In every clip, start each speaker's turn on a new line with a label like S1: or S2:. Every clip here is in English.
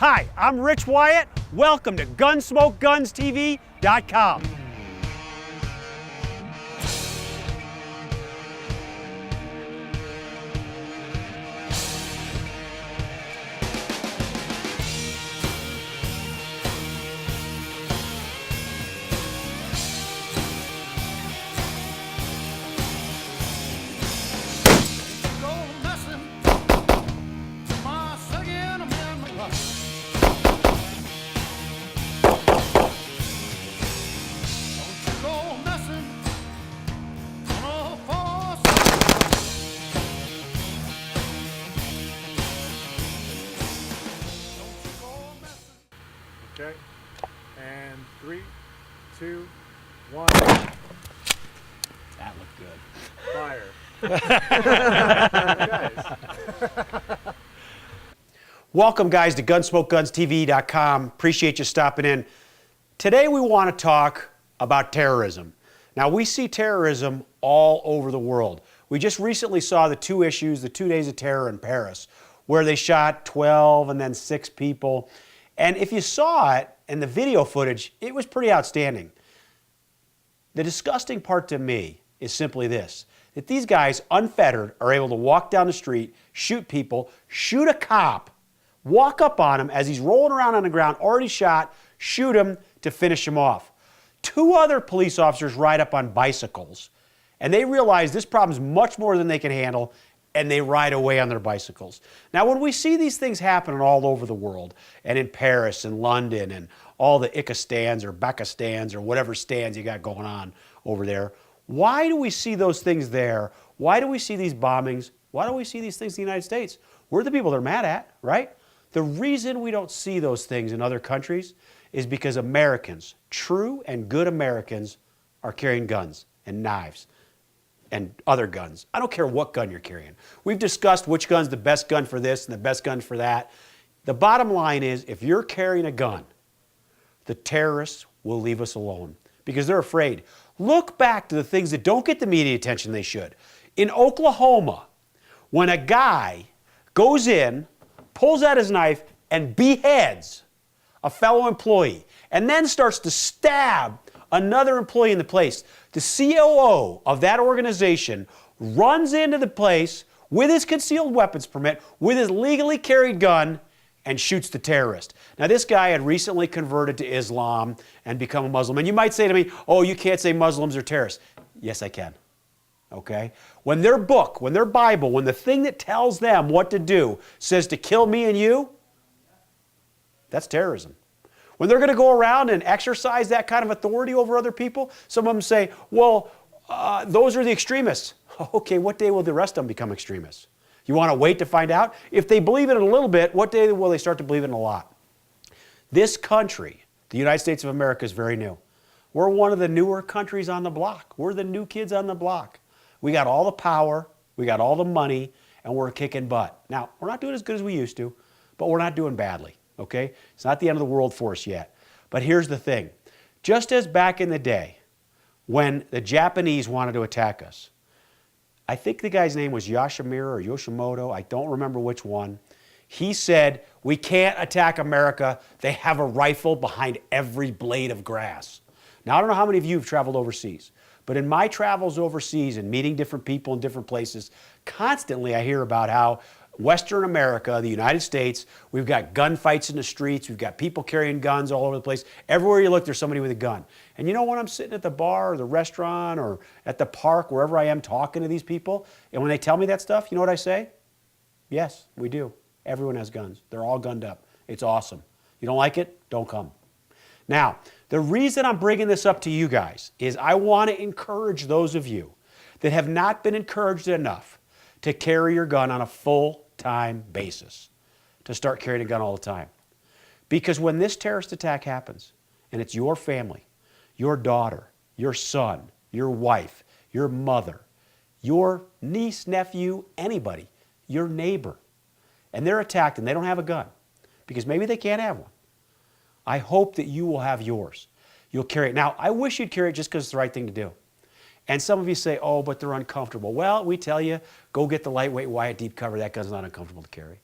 S1: Hi, I'm Rich Wyatt. Welcome to GunsmokeGunsTV.com.
S2: Okay, and 3, 2, 1,
S1: That looked good.
S2: fire. Guys.
S1: Welcome, guys, to GunsmokeGunsTV.com. Appreciate you stopping in. Today we want to talk about terrorism. Now, we see terrorism all over the world. We just recently saw the 2 issues, the 2 days of terror in Paris, where they shot 12 and then 6 people. And if you saw it in the video footage, it was pretty outstanding. The disgusting part to me is simply this, that these guys, unfettered, are able to walk down the street, shoot people, shoot a cop, walk up on him as he's rolling around on the ground, already shot, shoot him to finish him off. 2 other police officers ride up on bicycles, and they realize this problem is much more than they can handle, and they ride away on their bicycles. Now, when we see these things happening all over the world, and in Paris and London and all the Ica stands or Becca stands or whatever stands you got going on over there, why do we see those things there? Why do we see these bombings? Why do we see these things in the United States? We're the people they're mad at, right? The reason we don't see those things in other countries is because Americans, true and good Americans, are carrying guns and knives and other guns. I don't care what gun you're carrying. We've discussed which gun's the best gun for this and the best gun for that. The bottom line is, if you're carrying a gun, the terrorists will leave us alone because they're afraid. Look back to the things that don't get the media attention they should. In Oklahoma, when a guy goes in, pulls out his knife, and beheads a fellow employee, and then starts to stab another employee in the place, the COO of that organization runs into the place with his concealed weapons permit, with his legally carried gun, and shoots the terrorist. Now, this guy had recently converted to Islam and become a Muslim. And you might say to me, oh, you can't say Muslims are terrorists. Yes, I can. Okay? When their book, when their Bible, when the thing that tells them what to do says to kill me and you, that's terrorism. When they're going to go around and exercise that kind of authority over other people, some of them say, well, those are the extremists. Okay, what day will the rest of them become extremists? You want to wait to find out? If they believe it a little bit, what day will they start to believe it a lot? This country, the United States of America, is very new. We're one of the newer countries on the block. We're the new kids on the block. We got all the power, we got all the money, and we're kicking butt. Now, we're not doing as good as we used to, but we're not doing badly. Okay? It's not the end of the world for us yet. But here's the thing. Just as back in the day when the Japanese wanted to attack us, I think the guy's name was Yoshimura or Yoshimoto, I don't remember which one. He said, we can't attack America. They have a rifle behind every blade of grass. Now, I don't know how many of you have traveled overseas, but in my travels overseas and meeting different people in different places, constantly I hear about how Western America, the United States, we've got gunfights in the streets, we've got people carrying guns all over the place. Everywhere you look, there's somebody with a gun. And you know, when I'm sitting at the bar or the restaurant or at the park, wherever I am talking to these people, and when they tell me that stuff, you know what I say? Yes, we do. Everyone has guns. They're all gunned up. It's awesome. You don't like it? Don't come. Now, the reason I'm bringing this up to you guys is I want to encourage those of you that have not been encouraged enough to carry your gun on a full-time basis, to start carrying a gun all the time. Because when this terrorist attack happens, and it's your family, your daughter, your son, your wife, your mother, your niece, nephew, anybody, your neighbor, and they're attacked and they don't have a gun, because maybe they can't have one, I hope that you will have yours. You'll carry it. Now, I wish you'd carry it just because it's the right thing to do. And some of you say, oh, but they're uncomfortable. Well, we tell you, go get the lightweight Wyatt deep cover. That gun's not uncomfortable to carry.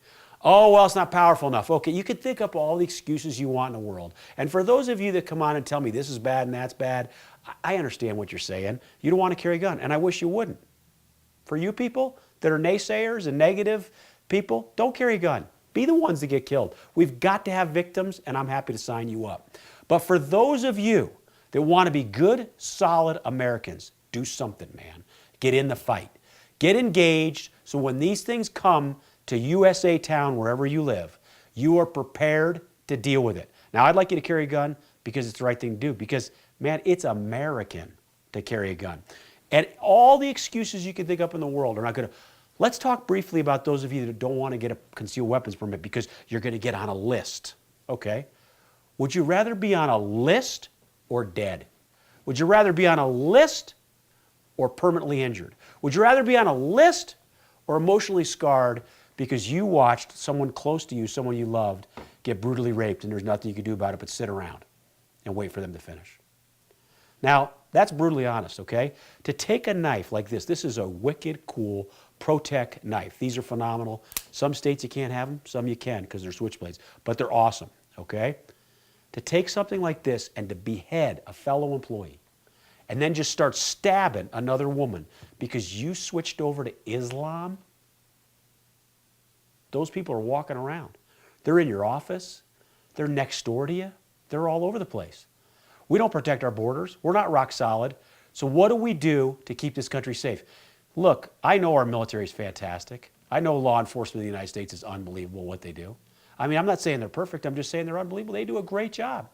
S1: Oh, well, it's not powerful enough. Okay, you can think up all the excuses you want in the world. And for those of you that come on and tell me this is bad and that's bad, I understand what you're saying. You don't want to carry a gun, and I wish you wouldn't. For you people that are naysayers and negative people, don't carry a gun. Be the ones that get killed. We've got to have victims, and I'm happy to sign you up. But for those of you that want to be good, solid Americans, do something, man. Get in the fight. Get engaged so when these things come to USA Town, wherever you live, you are prepared to deal with it. Now, I'd like you to carry a gun because it's the right thing to do because, man, it's American to carry a gun. And all the excuses you can think up in the world are not going to. Let's talk briefly about those of you that don't want to get a concealed weapons permit because you're going to get on a list, okay? Would you rather be on a list or dead? Would you rather be on a list or permanently injured? Would you rather be on a list or emotionally scarred because you watched someone close to you, someone you loved, get brutally raped and there's nothing you can do about it but sit around and wait for them to finish? Now, that's brutally honest, okay? To take a knife like this is a wicked cool ProTech knife. These are phenomenal. Some states you can't have them, some you can because they're switchblades, but they're awesome, okay? To take something like this and to behead a fellow employee and then just start stabbing another woman because you switched over to Islam, those people are walking around. They're in your office. They're next door to you. They're all over the place. We don't protect our borders. We're not rock solid. So what do we do to keep this country safe? Look, I know our military is fantastic. I know law enforcement in the United States is unbelievable what they do. I mean, I'm not saying they're perfect. I'm just saying they're unbelievable. They do a great job.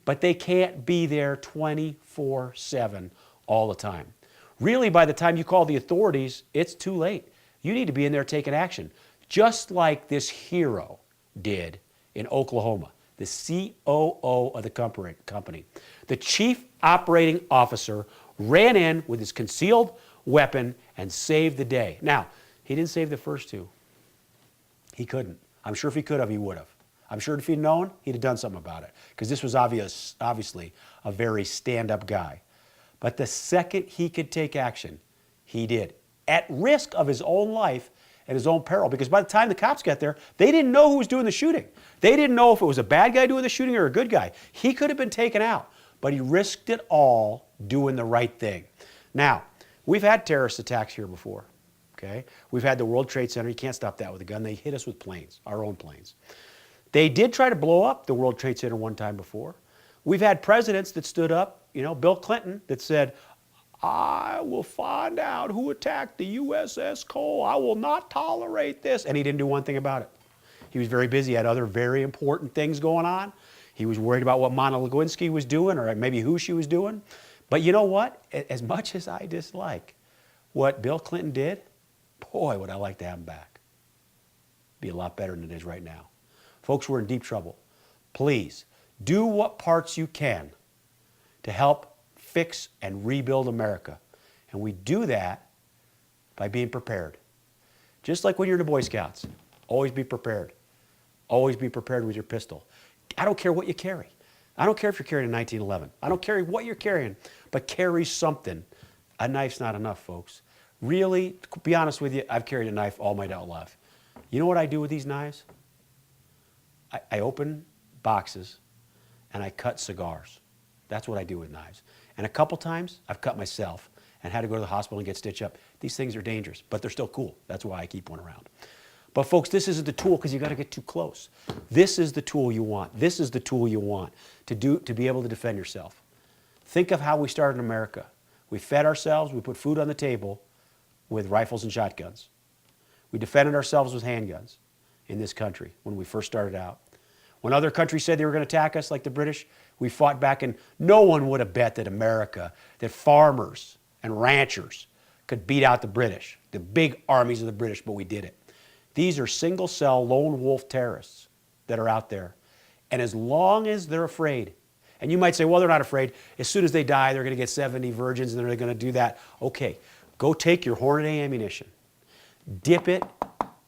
S1: But they can't be there 24/7 all the time. Really, by the time you call the authorities, it's too late. You need to be in there taking action. Just like this hero did in Oklahoma, the COO of the company. The chief operating officer ran in with his concealed weapon and saved the day. Now, he didn't save the first two. He couldn't. I'm sure if he could have, he would have. I'm sure if he'd known, he'd have done something about it because this was obviously a very stand-up guy. But the second he could take action, he did, at risk of his own life at his own peril, because by the time the cops got there, they didn't know who was doing the shooting. They didn't know if it was a bad guy doing the shooting or a good guy. He could have been taken out, but he risked it all doing the right thing. Now, we've had terrorist attacks here before, okay? We've had the World Trade Center. You can't stop that with a gun. They hit us with planes, our own planes. They did try to blow up the World Trade Center one time before. We've had presidents that stood up, Bill Clinton, that said, I will find out who attacked the USS Cole. I will not tolerate this. And he didn't do one thing about it. He was very busy. He had other very important things going on. He was worried about what Monica Lewinsky was doing or maybe who she was doing. But you know what? As much as I dislike what Bill Clinton did, boy, would I like to have him back. Be a lot better than it is right now. Folks, we're in deep trouble. Please, do what parts you can to help fix and rebuild America. And we do that by being prepared. Just like when you're in the Boy Scouts, always be prepared. Always be prepared with your pistol. I don't care what you carry. I don't care if you're carrying a 1911. I don't care what you're carrying, but carry something. A knife's not enough, folks. Really, to be honest with you, I've carried a knife all my adult life. You know what I do with these knives? I open boxes and I cut cigars. That's what I do with knives. And a couple times, I've cut myself and had to go to the hospital and get stitched up. These things are dangerous, but they're still cool. That's why I keep one around. But folks, this isn't the tool because you got to get too close. This is the tool you want. This is the tool you want to be able to defend yourself. Think of how we started in America. We fed ourselves, we put food on the table with rifles and shotguns. We defended ourselves with handguns in this country when we first started out. When other countries said they were going to attack us, like the British, we fought back, and no one would have bet that America, that farmers and ranchers could beat out the British, the big armies of the British, but we did it. These are single-cell, lone wolf terrorists that are out there. And as long as they're afraid, and you might say, well, they're not afraid. As soon as they die, they're going to get 70 virgins, and they're going to do that. Okay, go take your Hornet ammunition, dip it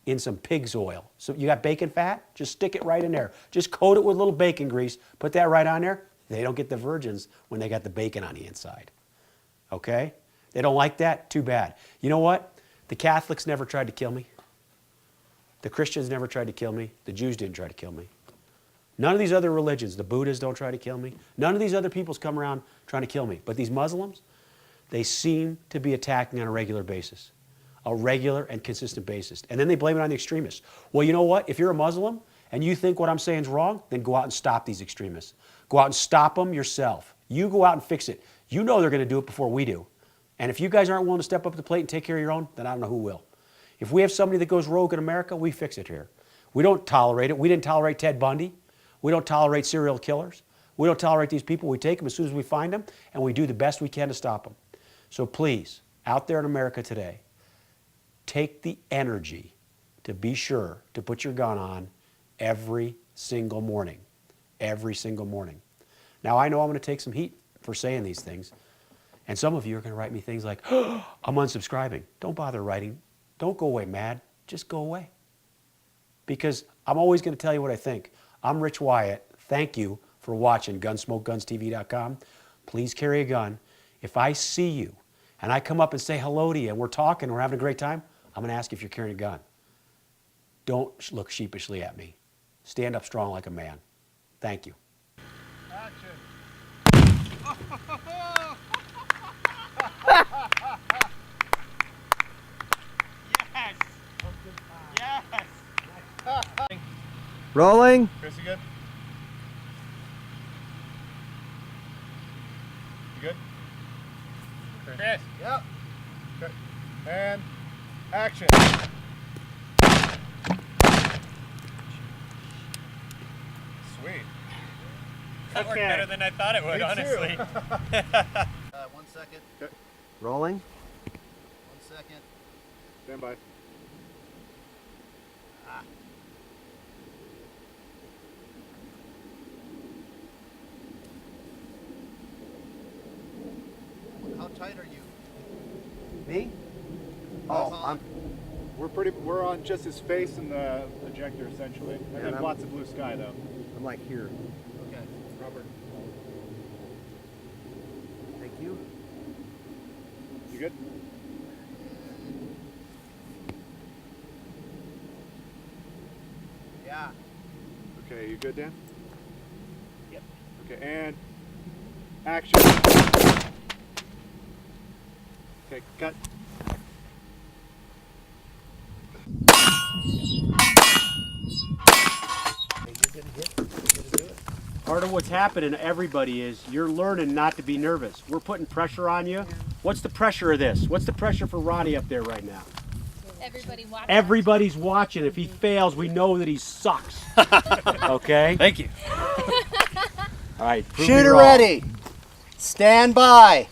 S1: in some pig's oil. So you got bacon fat? Just stick it right in there. Just coat it with a little bacon grease. Put that right on there. They don't get the virgins when they got the bacon on the inside. Okay? They don't like that? Too bad. You know what? The Catholics never tried to kill me. The Christians never tried to kill me. The Jews didn't try to kill me. None of these other religions, the Buddhists don't try to kill me. None of these other peoples come around trying to kill me. But these Muslims, they seem to be attacking on a regular basis, a regular and consistent basis. And then they blame it on the extremists. Well, you know what? If you're a Muslim and you think what I'm saying is wrong, then go out and stop these extremists. Go out and stop them yourself. You go out and fix it. You know they're going to do it before we do. And if you guys aren't willing to step up to the plate and take care of your own, then I don't know who will. If we have somebody that goes rogue in America, we fix it here. We don't tolerate it. We didn't tolerate Ted Bundy. We don't tolerate serial killers. We don't tolerate these people. We take them as soon as we find them, and we do the best we can to stop them. So please, out there in America today, take the energy to be sure to put your gun on every single morning. Every single morning. Now, I know I'm going to take some heat for saying these things, and some of you are going to write me things like, oh, I'm unsubscribing. Don't bother writing. Don't go away mad. Just go away. Because I'm always going to tell you what I think. I'm Rich Wyatt. Thank you for watching GunsmokeGunsTV.com. Please carry a gun. If I see you and I come up and say hello to you and we're talking, we're having a great time, I'm going to ask if you're carrying a gun. Don't look sheepishly at me. Stand up strong like a man. Thank you.
S2: Action.
S3: Yes! Yes!
S4: Rolling.
S2: Chris, you good? You good?
S3: Chris!
S2: Yep. Okay. And action. Sweet.
S3: That worked better than I thought it would,
S2: Me too.
S3: honestly.
S4: 1 second.
S2: Okay.
S4: Rolling. 1 second.
S2: Stand by.
S4: How tight are you? Me?
S2: We're on just his face and the ejector essentially. And
S4: Yeah,
S2: then
S4: I'm-
S2: lots of blue sky though.
S4: I'm like here.
S2: Okay. Robert.
S4: Thank you.
S2: You good?
S4: Yeah.
S2: Okay, you good, Dan?
S3: Yep.
S2: Okay, and action. Okay, cut.
S1: Part of what's happening to everybody is you're learning not to be nervous. We're putting pressure on you. What's the pressure of this? What's the pressure for Ronnie up there right now?
S5: Everybody watching.
S1: Everybody's watching. If he fails, we know that he sucks. Okay?
S3: Thank you.
S1: All right. prove me
S4: Shooter
S1: wrong.
S4: ready. Stand by.